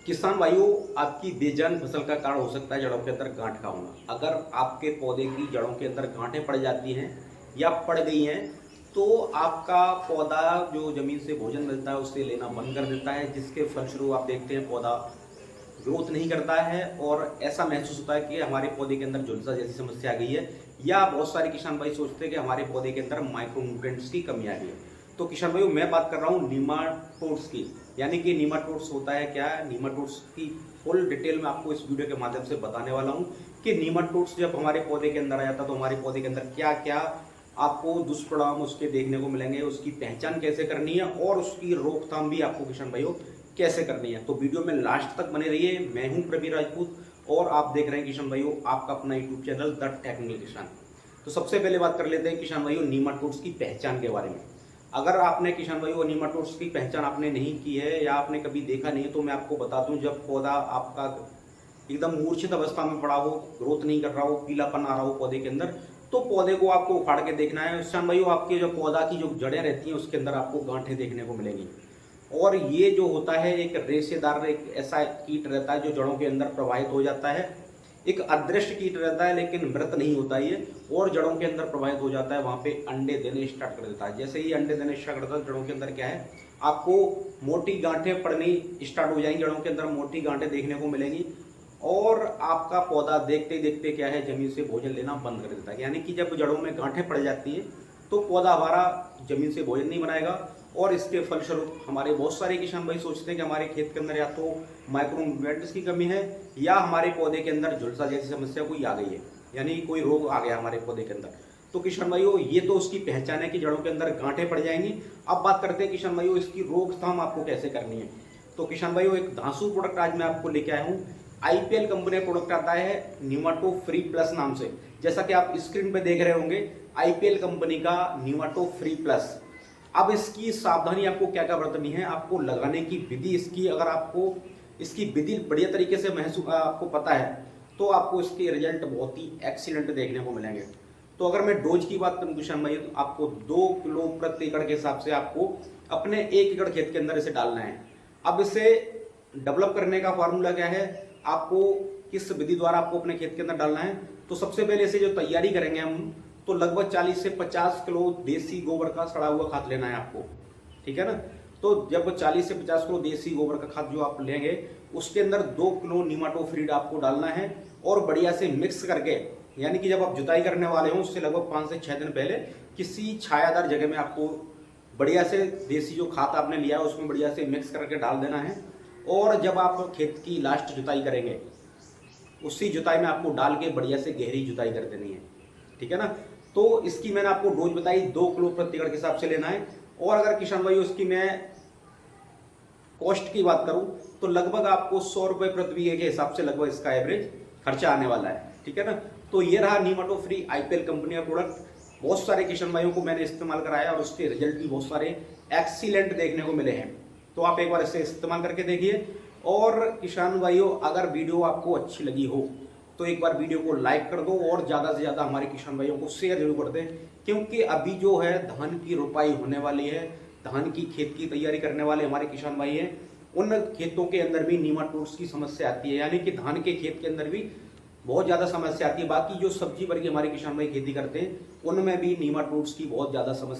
किसान भाइयों, आपकी बेजान फसल का कारण हो सकता है जड़ों के अंदर गांठ का होना। अगर आपके पौधे की जड़ों के अंदर गांठें पड़ जाती हैं या पड़ गई हैं, तो आपका पौधा जो जमीन से भोजन मिलता है उससे लेना बंद कर देता है, जिसके फलस्वरूप आप देखते हैं पौधा ग्रोथ नहीं करता है और ऐसा महसूस होता है कि हमारे पौधे के अंदर झुलसा जैसी समस्या आ गई है। या बहुत सारे किसान भाई सोचते हैं कि हमारे पौधे के अंदर माइक्रोन्यूट्रिएंट्स की कमी आ गई है। तो किसान भाइयों, मैं बात कर रहा हूँ नीमाटोड्स की। यानी कि नीमाटोड्स होता है क्या है, नीमाटोड्स की फुल डिटेल में आपको इस वीडियो के माध्यम से बताने वाला हूँ कि नीमाटोड्स जब हमारे पौधे के अंदर आ जाता है तो हमारे पौधे के अंदर क्या क्या आपको दुष्परिणाम उसके देखने को मिलेंगे, उसकी पहचान कैसे करनी है और उसकी रोकथाम भी आपको किसान भाइयों कैसे करनी है। तो वीडियो में लास्ट तक बने रहिए। मैं हूं प्रवीण राजपूत और आप देख रहे हैं किसान भाइयों आपका अपना यूट्यूब चैनल द टेक्निकल किसान। तो सबसे पहले बात कर लेते हैं किसान भाइयों नीमाटोड्स की पहचान के बारे में। अगर आपने किसान भाइयों नीमाटोड्स की पहचान आपने नहीं की है या आपने कभी देखा नहीं है, तो मैं आपको बता दूं, जब पौधा आपका एकदम मूर्छित अवस्था में पड़ा हो, ग्रोथ नहीं कर रहा हो, पीलापन आ रहा हो पौधे के अंदर, तो पौधे को आपको उखाड़ के देखना है। किसान भाइयों, आपके जो पौधा की जो जड़ें रहती हैं उसके अंदर आपको गांठें देखने को मिलेंगी। और ये जो होता है एक रेशेदार एक ऐसा कीट रहता है जो जड़ों के अंदर प्रवाहित हो जाता है। एक अदृश्य कीट रहता है लेकिन मृत नहीं होता ये, और जड़ों के अंदर प्रवाहित हो जाता है, वहां पे अंडे देने स्टार्ट कर देता है। जैसे ही अंडे देने स्टार्ट करता है, जड़ों के अंदर क्या है, आपको मोटी गांठें पड़नी स्टार्ट हो जाएंगी, जड़ों के अंदर मोटी गांठें देखने को मिलेंगी और आपका पौधा देखते देखते क्या है, जमीन से भोजन लेना बंद कर देता है। यानी कि जब जड़ों में गांठें पड़ जाती हैं तो पौधा हमारा जमीन से भोजन नहीं बनाएगा और इसके फलस्वरूप हमारे बहुत सारे किसान भाई सोचते हैं कि हमारे खेत के अंदर या तो माइक्रोन्यूट्रिएंट्स की कमी है या हमारे पौधे के अंदर झुलसा जैसी समस्या कोई आ गई है, यानी कोई रोग आ गया हमारे पौधे के अंदर। तो किसान भाइयों, ये तो उसकी पहचान है कि जड़ों के अंदर गांठें पड़ जाएंगी। अब बात करते हैं किसान भाइयों इसकी रोकथाम आपको कैसे करनी है। तो किसान भाइयों, एक धांसू प्रोडक्ट आज मैं आपको लेके आया हूँ। आईपीएल कंपनी का प्रोडक्ट आता है न्यूमाटो फ्री प्लस नाम से। जैसा कि आप स्क्रीन पे देख रहे होंगे, आईपीएल कंपनी का न्यूमाटो फ्री प्लस। अब इसकी सावधानी आपको क्या क्या बरतनी है, आपको लगाने की विधि इसकी, अगर आपको इसकी विधि बढ़िया तरीके से महसूस आपको पता है तो आपको इसके रिजल्ट बहुत ही एक्सीलेंट देखने को मिलेंगे। तो अगर मैं डोज की बात करूं किसान भाई, तो आपको 2 किलो प्रति एकड़ के हिसाब से आपको अपने 1 एकड़ खेत के अंदर इसे डालना है। अब इसे डेवलप करने का फॉर्मूला क्या है, आपको किस विधि द्वारा आपको अपने खेत के अंदर डालना है। तो सबसे पहले इसे जो तैयारी करेंगे हम, तो लगभग 40 से 50 किलो देसी गोबर का सड़ा हुआ खाद लेना है आपको, ठीक है ना। तो जब 40 से 50 किलो देसी गोबर का खाद जो आप लेंगे, उसके अंदर 2 किलो नीमाटोफीड आपको डालना है और बढ़िया से मिक्स करके, यानी कि जब आप जुताई करने वाले हो उससे लगभग 5 से 6 दिन पहले किसी छायादार जगह में आपको बढ़िया से देसी जो खाद आपने लिया है उसमें बढ़िया से मिक्स करके डाल देना है। और जब आप खेत की लास्ट जुताई करेंगे, उसी जुताई में आपको डाल के बढ़िया से गहरी जुताई कर देनी है, ठीक है ना। तो इसकी मैंने आपको डोज बताई, 2 किलो प्रति एकड़ के हिसाब से लेना है। और अगर किसान भाई उसकी मैं कॉस्ट की बात करूं तो लगभग आपको 100 रुपए प्रति बीघे के हिसाब से लगभग इसका एवरेज खर्चा आने वाला है, ठीक है ना। तो ये रहा नीमाटो फ्री आईपीएल कंपनी का प्रोडक्ट। बहुत सारे किसान भाइयों को मैंने इस्तेमाल कराया और उसके रिजल्ट भी बहुत सारे एक्सीलेंट देखने को मिले हैं। तो आप एक बार इसे इस्तेमाल करके देखिए। और किसान भाइयों, अगर वीडियो आपको अच्छी लगी हो तो एक बार वीडियो को लाइक कर दो और ज़्यादा से ज़्यादा हमारे किसान भाइयों को शेयर जरूर कर दें, क्योंकि अभी जो है धान की रोपाई होने वाली है, धान की खेत की तैयारी करने वाले हमारे किसान भाई हैं, उन खेतों के अंदर भी नीमाटोड्स की समस्या आती है। यानी कि धान के खेत के अंदर भी बहुत ज़्यादा समस्या आती है। बाकी जो सब्जी वर्ग हमारे किसान भाई खेती करते हैं उनमें भी नीमाटोड्स की बहुत ज़्यादा समस्या